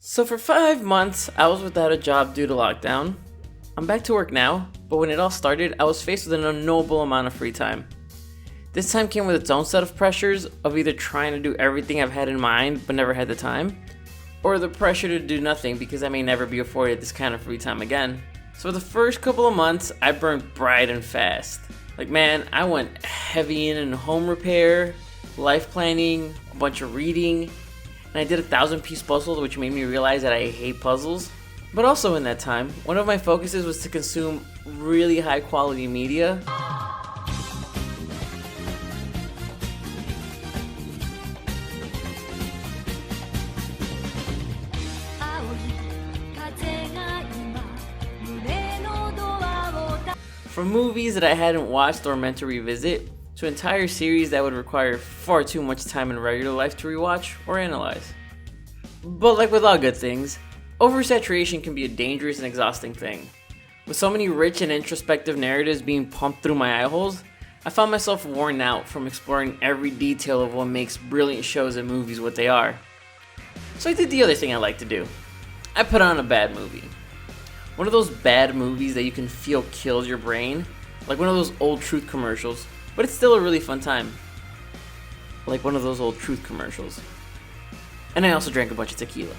So for 5 months, I was without a job due to lockdown. I'm back to work now, but when it all started, I was faced with an unknowable amount of free time. This time came with its own set of pressures of either trying to do everything I've had in mind but never had the time, or the pressure to do nothing because I may never be afforded this kind of free time again. So for the first couple of months, I burned bright and fast. Like man, I went heavy in home repair, life planning, a bunch of reading, and I did 1,000-piece puzzles, which made me realize that I hate puzzles. But also in that time, one of my focuses was to consume really high quality media. From movies that I hadn't watched or meant to revisit, to entire series that would require far too much time in regular life to rewatch or analyze. But like with all good things, oversaturation can be a dangerous and exhausting thing. With so many rich and introspective narratives being pumped through my eye holes, I found myself worn out from exploring every detail of what makes brilliant shows and movies what they are. So I did the other thing I like to do. I put on a bad movie. One of those bad movies that you can feel kills your brain, like one of those old Truth commercials, but it's still a really fun time. Like one of those old Truth commercials. And I also drank a bunch of tequila.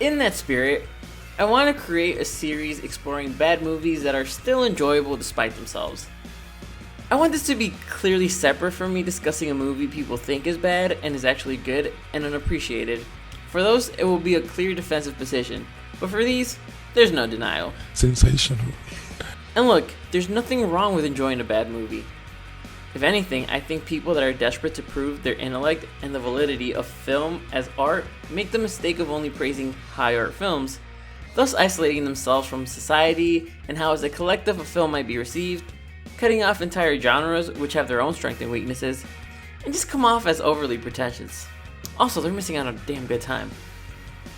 In that spirit, I want to create a series exploring bad movies that are still enjoyable despite themselves. I want this to be clearly separate from me discussing a movie people think is bad and is actually good and unappreciated. For those, it will be a clear defensive position, but for these, there's no denial. Sensational. And look, there's nothing wrong with enjoying a bad movie. If anything, I think people that are desperate to prove their intellect and the validity of film as art make the mistake of only praising high art films, thus isolating themselves from society and how as a collective a film might be received, cutting off entire genres which have their own strengths and weaknesses, and just come off as overly pretentious. Also, they're missing out on a damn good time.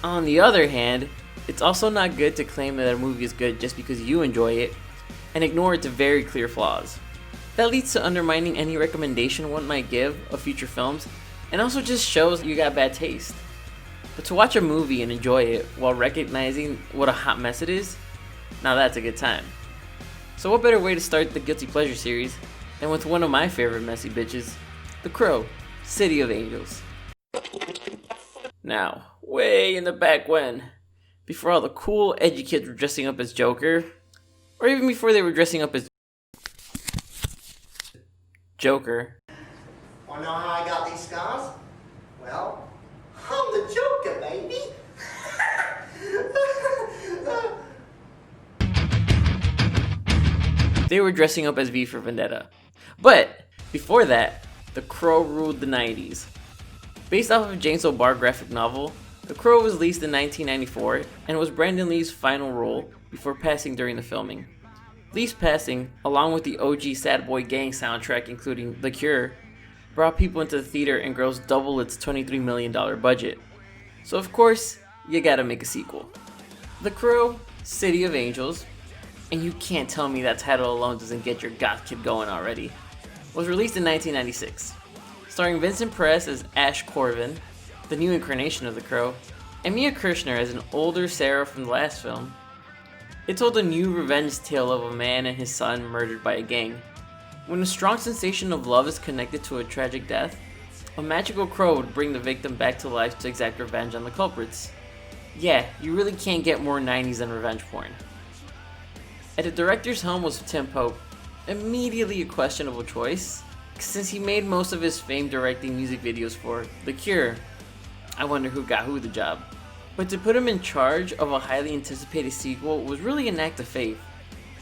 On the other hand, it's also not good to claim that a movie is good just because you enjoy it and ignore its very clear flaws. That leads to undermining any recommendation one might give of future films, and also just shows you got bad taste. But to watch a movie and enjoy it while recognizing what a hot mess it is, now that's a good time. So what better way to start the Guilty Pleasure series than with one of my favorite messy bitches, The Crow, City of Angels. Now, way in the back when, before all the cool edgy kids were dressing up as Joker, or even before they were dressing up as Joker. Wanna know how I got these scars? Well, I'm the Joker, baby! They were dressing up as V for Vendetta. But, before that, The Crow ruled the 90s. Based off of a James O'Barr graphic novel, The Crow was released in 1994 and was Brandon Lee's final role before passing during the filming. Lee's passing, along with the OG Sad Boy Gang soundtrack including The Cure, brought people into the theater and grossed double its $23 million budget. So of course, you gotta make a sequel. The Crow, City of Angels, and you can't tell me that title alone doesn't get your goth kid going already, was released in 1996. Starring Vincent Perez as Ash Corvin, the new incarnation of the Crow, and Mia Kirshner as an older Sarah from the last film. It told a new revenge tale of a man and his son murdered by a gang. When a strong sensation of love is connected to a tragic death, a magical crow would bring the victim back to life to exact revenge on the culprits. Yeah, you really can't get more 90s than revenge porn. At the director's helm was Tim Pope, immediately a questionable choice, since he made most of his fame directing music videos for The Cure. I wonder who got who the job. But to put him in charge of a highly anticipated sequel was really an act of faith.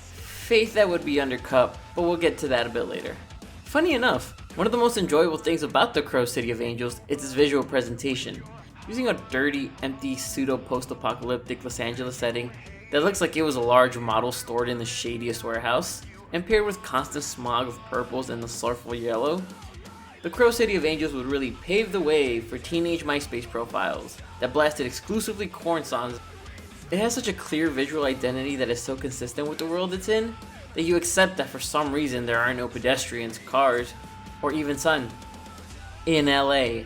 Faith that would be undercut, but we'll get to that a bit later. Funny enough, one of the most enjoyable things about The Crow City of Angels is its visual presentation. Using a dirty, empty, pseudo-post-apocalyptic Los Angeles setting that looks like it was a large model stored in the shadiest warehouse, and paired with constant smog of purples and the sulfur yellow, The Crow City of Angels would really pave the way for teenage MySpace profiles that blasted exclusively corn songs. It has such a clear visual identity that is so consistent with the world it's in, that you accept that for some reason there are no pedestrians, cars, or even sun. In LA.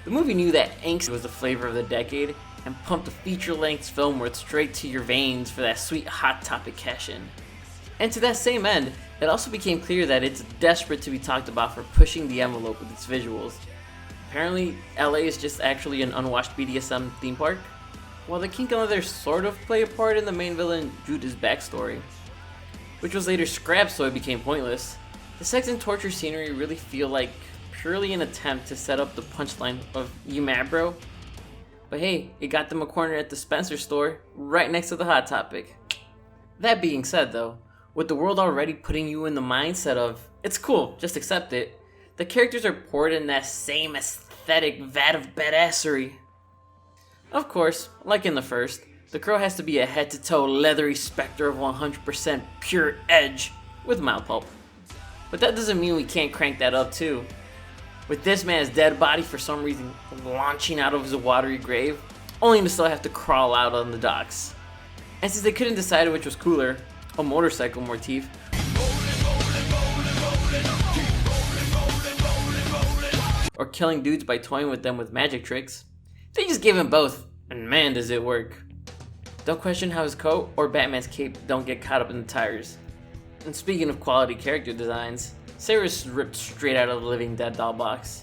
The movie knew that angst was the flavor of the decade and pumped a feature-length film worth straight to your veins for that sweet Hot Topic cash-in. And to that same end, it also became clear that it's desperate to be talked about for pushing the envelope with its visuals. Apparently, LA is just actually an unwashed BDSM theme park. While the kink and leather sort of play a part in the main villain Judah's backstory, which was later scrapped so it became pointless, the sex and torture scenery really feel like purely an attempt to set up the punchline of "You mad, bro?" But hey, it got them a corner at the Spencer store, right next to the Hot Topic. That being said though, with the world already putting you in the mindset of, it's cool, just accept it, the characters are poured in that same aesthetic vat of badassery. Of course, like in the first, the Crow has to be a head-to-toe leathery specter of 100% pure edge with mouth pulp. But that doesn't mean we can't crank that up too. With this man's dead body for some reason launching out of his watery grave, only to still have to crawl out on the docks. And since they couldn't decide which was cooler, a motorcycle motif, or killing dudes by toying with them with magic tricks, they just gave him both, and man does it work. Don't question how his coat or Batman's cape don't get caught up in the tires. And speaking of quality character designs, Sarah's ripped straight out of the Living Dead doll box.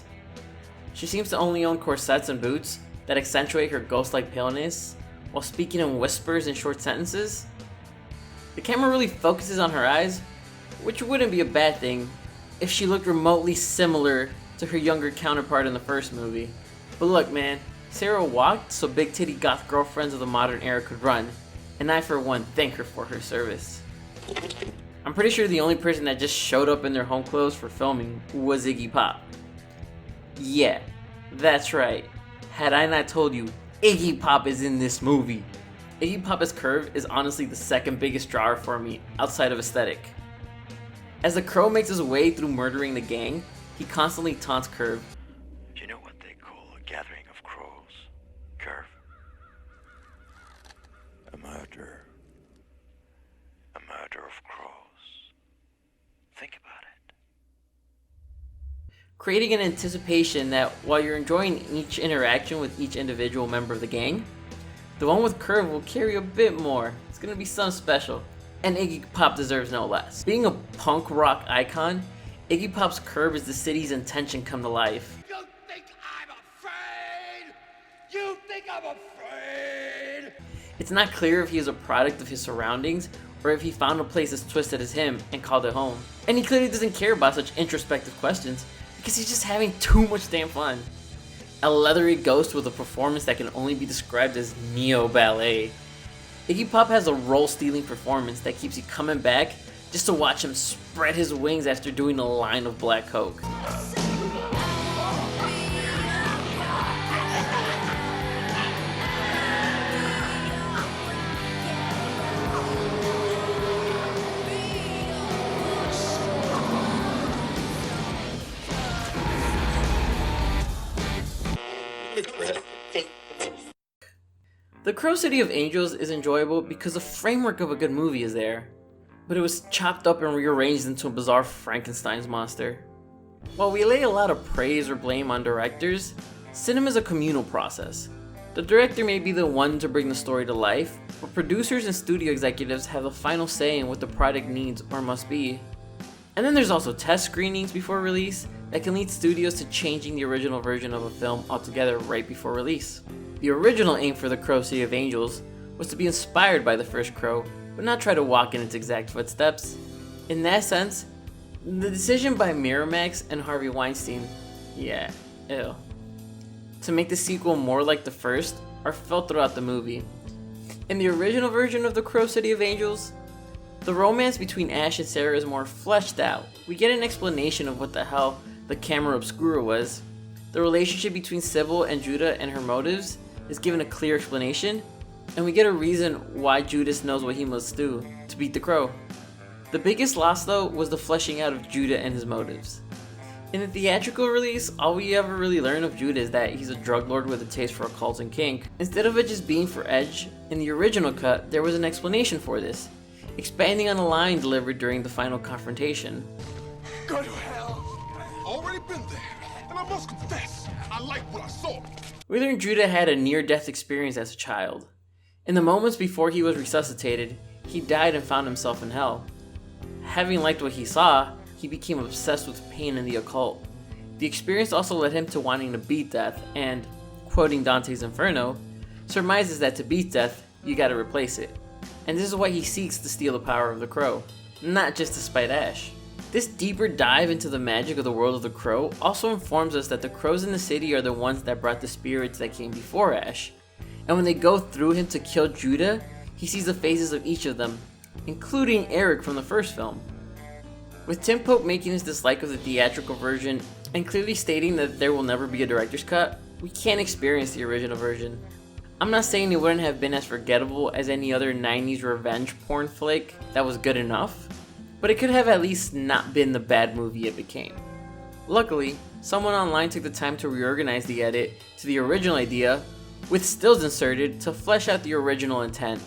She seems to only own corsets and boots that accentuate her ghost-like paleness, while speaking in whispers and short sentences. The camera really focuses on her eyes, which wouldn't be a bad thing if she looked remotely similar to her younger counterpart in the first movie. But look man, Sarah walked so big titty goth girlfriends of the modern era could run, and I for one thank her for her service. I'm pretty sure the only person that just showed up in their home clothes for filming was Iggy Pop. Yeah, that's right. Had I not told you, Iggy Pop is in this movie. Iggy Pop as Curve is honestly the second biggest drawer for me, outside of aesthetic. As the Crow makes his way through murdering the gang, he constantly taunts Curve. Do you know what they call a gathering of crows, Curve? A murder. A murder of crows. Think about it. Creating an anticipation that while you're enjoying each interaction with each individual member of the gang, the one with Curve will carry a bit more. It's gonna be something special. And Iggy Pop deserves no less. Being a punk rock icon, Iggy Pop's Curve is the city's intention come to life. You think I'm afraid? You think I'm afraid? It's not clear if he is a product of his surroundings or if he found a place as twisted as him and called it home. And he clearly doesn't care about such introspective questions because he's just having too much damn fun. A leathery ghost with a performance that can only be described as neo-ballet. Iggy Pop has a role-stealing performance that keeps you coming back just to watch him spread his wings after doing a line of Black Coke. The Crow City of Angels is enjoyable because the framework of a good movie is there, but it was chopped up and rearranged into a bizarre Frankenstein's monster. While we lay a lot of praise or blame on directors, cinema is a communal process. The director may be the one to bring the story to life, but producers and studio executives have the final say in what the product needs or must be. And then there's also test screenings before release that can lead studios to changing the original version of a film altogether right before release. The original aim for the Crow City of Angels was to be inspired by the first Crow, but not try to walk in its exact footsteps. In that sense, the decision by Miramax and Harvey Weinstein, yeah, ew, to make the sequel more like the first are felt throughout the movie. In the original version of the Crow City of Angels, the romance between Ash and Sarah is more fleshed out. We get an explanation of what the hell the camera obscura was. The relationship between Sybil and Judah and her motives is given a clear explanation, and we get a reason why Judas knows what he must do to beat the Crow. The biggest loss though was the fleshing out of Judah and his motives. In the theatrical release, all we ever really learn of Judah is that he's a drug lord with a taste for occult and kink. Instead of it just being for edge, in the original cut there was an explanation for this, expanding on a line delivered during the final confrontation. Go to hell. Already been there, and I must confess, I I like what I saw. We learn Judah had a near-death experience as a child. In the moments before he was resuscitated, he died and found himself in hell. Having liked what he saw, he became obsessed with pain and the occult. The experience also led him to wanting to beat death and, quoting Dante's Inferno, surmises that to beat death, you gotta replace it. And this is why he seeks to steal the power of the crow, not just to spite Ash. This deeper dive into the magic of the world of the crow also informs us that the crows in the city are the ones that brought the spirits that came before Ash. And when they go through him to kill Judah, he sees the faces of each of them, including Eric from the first film. With Tim Pope making his dislike of the theatrical version and clearly stating that there will never be a director's cut, we can't experience the original version. I'm not saying it wouldn't have been as forgettable as any other 90s revenge porn flick that was good enough, but it could have at least not been the bad movie it became. Luckily, someone online took the time to reorganize the edit to the original idea, with stills inserted to flesh out the original intent,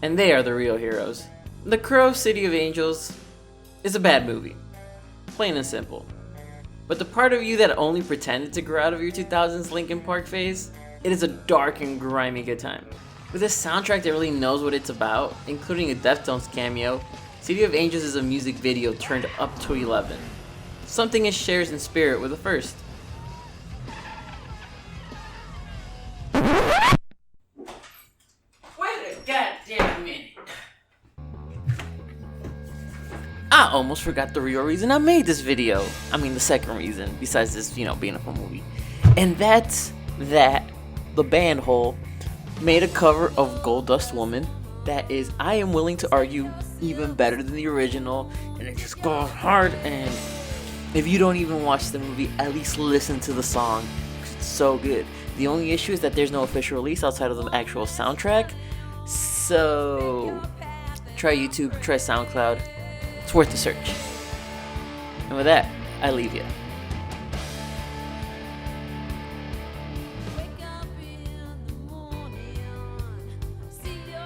and they are the real heroes. The Crow City of Angels is a bad movie, plain and simple. But the part of you that only pretended to grow out of your 2000s Linkin Park phase, it is a dark and grimy good time. With a soundtrack that really knows what it's about, including a Deftones cameo, City of Angels is a music video turned up to 11. Something it shares in spirit with the first. Wait a goddamn minute. I almost forgot the real reason I made this video. I mean, the second reason, besides this, being a fun movie. And that's that the band Hole made a cover of Gold Dust Woman that is, I am willing to argue, even better than the original, and it just goes hard. And if you don't even watch the movie, at least listen to the song, because it's so good. The only issue is that there's no official release outside of the actual soundtrack, so try YouTube, try SoundCloud. It's worth the search. And with that, I leave you.